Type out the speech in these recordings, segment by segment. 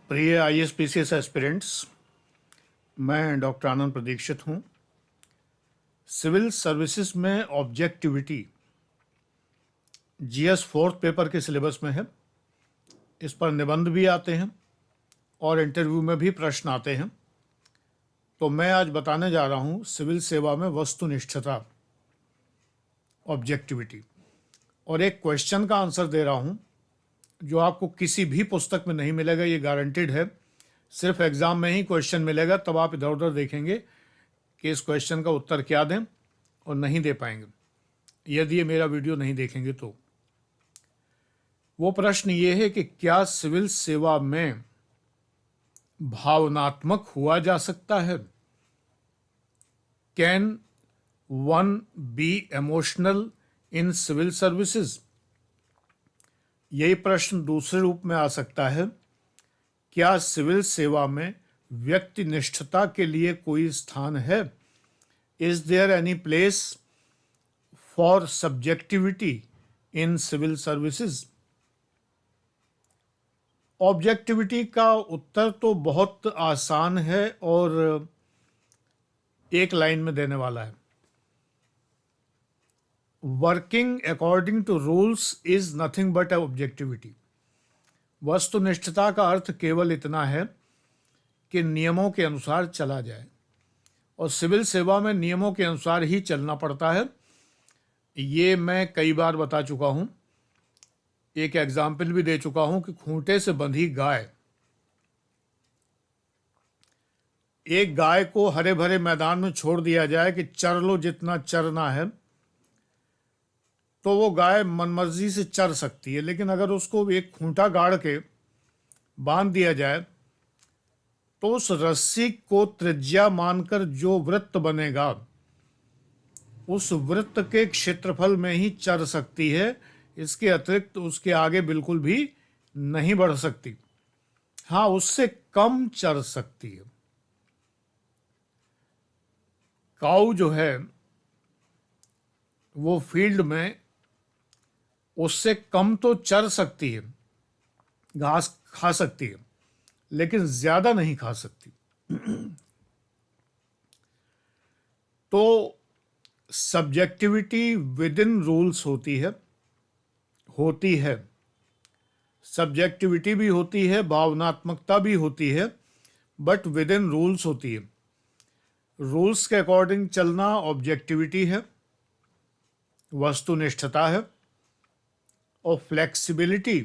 प्रिय ISPCS aspirants, मैं doctor आनंद प्रदीक्षित हूँ। सिविल सर्विसेज में ऑब्जेक्टिविटी GS फोर्थ पेपर के सिलेबस में है। इस पर निबंध भी आते हैं और इंटरव्यू में भी प्रश्न आते हैं। तो मैं आज बताने जा रहा हूँ सिविल सेवा में वस्तुनिष्ठता, ऑब्जेक्टिविटी, और एक क्वेश्चन का आंसर दे रहा हूँ जो आपको किसी भी पुस्तक में नहीं मिलेगा, ये गारंटेड है। सिर्फ एग्जाम में ही क्वेश्चन मिलेगा, तब आप इधर उधर देखेंगे कि इस क्वेश्चन का उत्तर क्या दें और नहीं दे पाएंगे यदि ये मेरा वीडियो नहीं देखेंगे। तो वो प्रश्न ये है कि क्या सिविल सेवा में भावनात्मक हुआ जा सकता है? Can one be emotional in civil services? यही प्रश्न दूसरे रूप में आ सकता है, क्या सिविल सेवा में व्यक्तिनिष्ठता के लिए कोई स्थान है? Is there any place for subjectivity in civil services? Objectivity का उत्तर तो बहुत आसान है और एक लाइन में देने वाला है। Working according to rules is nothing but objectivity. वस्तुनिष्ठता का अर्थ केवल इतना है कि नियमों के अनुसार चला जाए, और सिविल सेवा में नियमों के अनुसार ही चलना पड़ता है। ये मैं कई बार बता चुका हूँ, एक एग्जाम्पल भी दे चुका हूँ कि खूंटे से बंधी गाय, एक गाय को हरे भरे मैदान में छोड़ दिया जाए कि चर लो जितना चरना है, तो वो गाय मनमर्जी से चर सकती है। लेकिन अगर उसको एक खूंटा गाड़ के बांध दिया जाए तो उस रस्सी को त्रिज्या मानकर जो वृत्त बनेगा, उस वृत्त के क्षेत्रफल में ही चर सकती है। इसके अतिरिक्त उसके आगे बिल्कुल भी नहीं बढ़ सकती। हाँ, उससे कम चर सकती है। काऊ जो है वो फील्ड में उससे कम तो चर सकती है, घास खा सकती है, लेकिन ज्यादा नहीं खा सकती। तो सब्जेक्टिविटी विद इन रूल्स होती है। सब्जेक्टिविटी भी होती है, भावनात्मकता भी होती है, बट विद इन रूल्स होती है। रूल्स के अकॉर्डिंग चलना ऑब्जेक्टिविटी है, वस्तुनिष्ठता है। और फ्लेक्सिबिलिटी,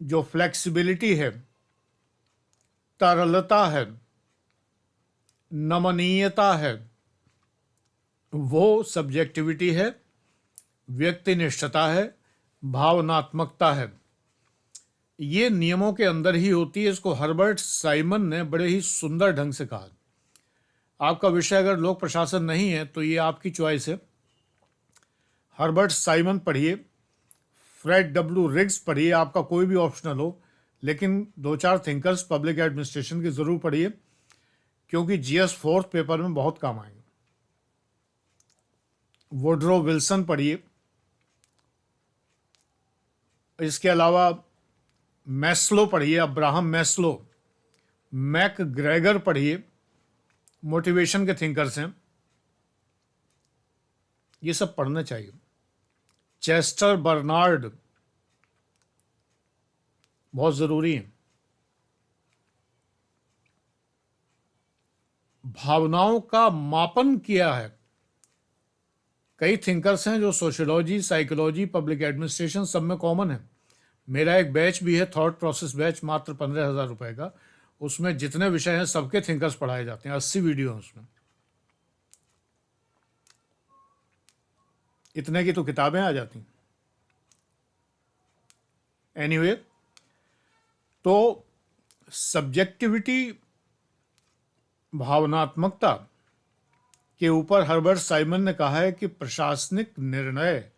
जो फ्लेक्सिबिलिटी है, तरलता है, नमनीयता है, वो सब्जेक्टिविटी है। व्यक्तिनिष्ठता है, भावनात्मकता है। ये नियमों के अंदर ही होती है। इसको हर्बर्ट साइमन ने बड़े ही सुंदर ढंग से कहा। आपका विषय अगर लोक प्रशासन नहीं है तो ये आपकी चॉइस है। हर्बर्ट साइमन पढ़िए, फ्रेड डब्ल्यू रिग्स पढ़िए, आपका कोई भी ऑप्शनल हो, लेकिन 2-4 थिंकर्स पब्लिक एडमिनिस्ट्रेशन की जरूर पढ़िए, क्योंकि GS फोर्थ पेपर में बहुत काम आएंगे। वुडरो विल्सन पढ़िए। इसके अलावा मैस्लो पढ़िए, अब्राहम मैस्लो। मैक ग्रेगर पढ़िए, मोटिवेशन के थिंकर्स हैं, ये सब पढ़ना चाहिए। चेस्टर बर्नार्ड बहुत जरूरी है। भावनाओं का मापन किया है। कई थिंकर्स हैं जो सोशियोलॉजी, साइकोलॉजी, पब्लिक एडमिनिस्ट्रेशन सब में कॉमन है। मेरा एक बैच भी है, थॉट प्रोसेस बैच, मात्र 15,000 रुपए का। उसमें जितने विषय हैं सबके थिंकर्स पढ़ाए जाते हैं। 80 वीडियो हैं उसमें। इतने की तो किताबें आ जाती। एनीवे, तो सब्जेक्टिविटी, भावनात्मकता के ऊपर हर्बर्ट साइमन ने कहा है कि प्रशासनिक निर्णय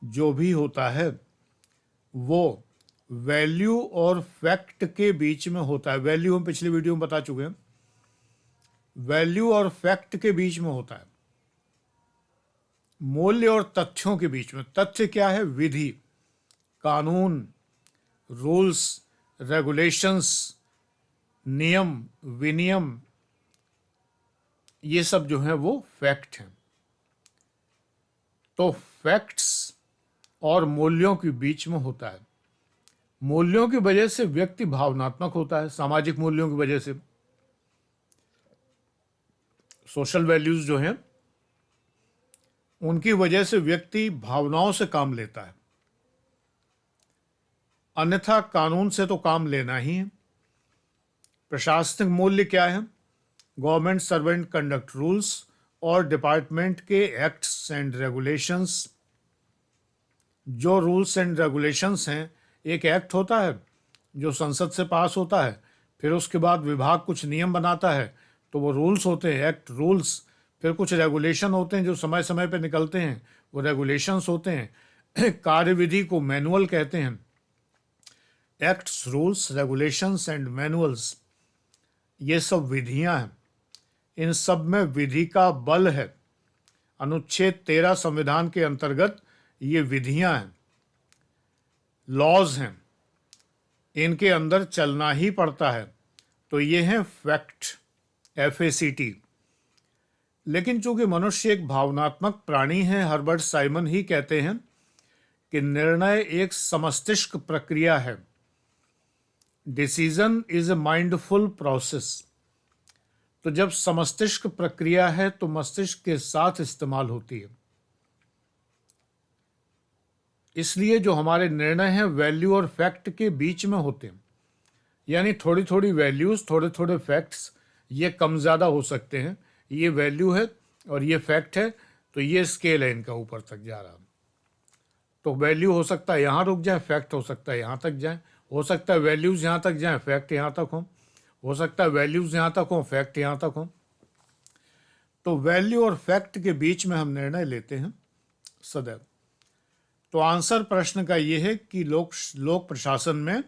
जो भी होता है वो वैल्यू और फैक्ट के बीच में होता है। वैल्यू हम पिछली वीडियो में बता चुके हैं, वैल्यू और फैक्ट के बीच में होता है, मूल्य और तथ्यों के बीच में। तथ्य क्या है? विधि, कानून, रूल्स, रेगुलेशंस, नियम, विनियम, ये सब जो है वो फैक्ट हैं। तो फैक्ट्स और मूल्यों के बीच में होता है। मूल्यों की वजह से व्यक्ति भावनात्मक होता है, सामाजिक मूल्यों की वजह से, सोशल वैल्यूज जो हैं उनकी वजह से व्यक्ति भावनाओं से काम लेता है, अन्यथा कानून से तो काम लेना ही है। प्रशासनिक मूल्य क्या है? गवर्नमेंट सर्वेंट कंडक्ट रूल्स और डिपार्टमेंट के एक्ट्स एंड रेगुलेशंस। जो रूल्स एंड रेगुलेशंस हैं, एक एक्ट होता है जो संसद से पास होता है, फिर उसके बाद विभाग कुछ नियम बनाता है, तो वो रूल्स होते हैं, एक्ट रूल्स। फिर कुछ रेगुलेशन होते हैं जो समय समय पे निकलते हैं, वो रेगुलेशंस होते हैं। कार्यविधि को मैनुअल कहते हैं। Acts, rules, regulations and manuals, ये सब विधियां हैं। इन सब में विधि का बल है। अनुच्छेद 13 संविधान के अंतर्गत ये विधियां हैं, लॉज हैं, इनके अंदर चलना ही पड़ता है। तो ये हैं फैक्ट, FACT। लेकिन चूंकि मनुष्य एक भावनात्मक प्राणी है, हर्बर्ट साइमन ही कहते हैं कि निर्णय एक समस्तिष्क प्रक्रिया है। Decision is a mindful process. तो जब समस्तिष्क प्रक्रिया है तो मस्तिष्क के साथ इस्तेमाल होती है। इसलिए जो हमारे निर्णय हैं वैल्यू और फैक्ट के बीच में होते हैं। यानी थोड़ी थोड़ी वैल्यूज, थोड़े थोड़े फैक्ट्स, ये कम ज़्यादा हो सकते हैं। ये वैल्यू है और ये फैक्ट है, तो ये स्केल है इनका ऊपर तक जा रहा। तो वैल्यू हो सकता है यहाँ रुक जाए, फैक्ट हो सकता है यहाँ तक जाए, हो सकता है वैल्यूज़ यहाँ तक जाएँ, फैक्ट यहाँ तक हो सकता है वैल्यूज़ यहाँ तक हों, फैक्ट यहाँ तक हों। तो वैल्यू और फैक्ट के बीच में हम निर्णय लेते हैं सदैव। तो आंसर प्रश्न का ये है कि लोक प्रशासन में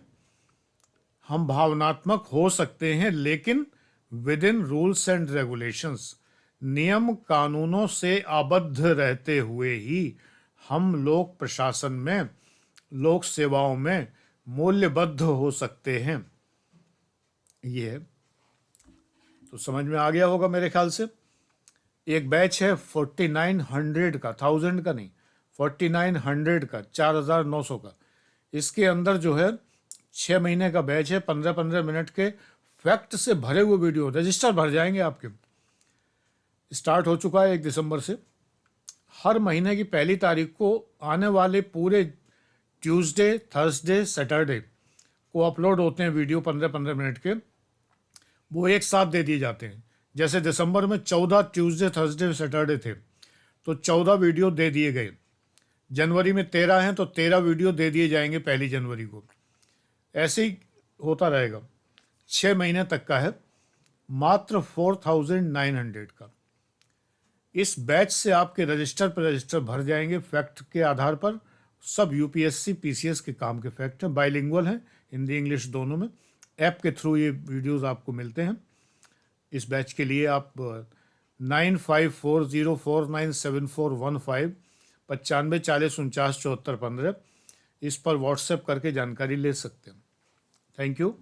हम भावनात्मक हो सकते हैं, लेकिन with in rules and regulations, नियम कानूनों से आबद्ध रहते हुए ही हम लोक प्रशासन में, लोक सेवाओं में मूल्यबद्ध हो सकते हैं। ये है। तो समझ में आ गया होगा मेरे ख्याल से। एक बैच है 4900 का, 1000 का नहीं, 4900 का, 4900 का। इसके अंदर जो है 6 महीने का बैच है, 15-15 मिनट के फैक्ट से भरे हुए वीडियो, रजिस्टर भर जाएंगे आपके। स्टार्ट हो चुका है 1 दिसंबर से। हर महीने की पहली तारीख को आने वाले पूरे ट्यूसडे, थर्सडे, सैटरडे को अपलोड होते हैं वीडियो 15-15 मिनट के। वो एक साथ दे दिए जाते हैं। जैसे दिसंबर में 14 ट्यूसडे, थर्सडे, सैटरडे थे, तो 14 वीडियो दे दिए गए। जनवरी में 13 हैं तो 13 वीडियो दे दिए जाएंगे 1 जनवरी को। ऐसे ही होता रहेगा। 6 महीने तक का है, मात्र 4900 का। इस बैच से आपके रजिस्टर पर रजिस्टर भर जाएंगे फैक्ट के आधार पर। सब UPSC PCS के काम के फैक्ट हैं, बाइलिंगुअल हैं, हिंदी इंग्लिश दोनों में। ऐप के थ्रू ये वीडियोस आपको मिलते हैं। इस बैच के लिए आप 9540497415 9540497415 इस पर व्हाट्सएप करके जानकारी ले सकते हैं। Thank you.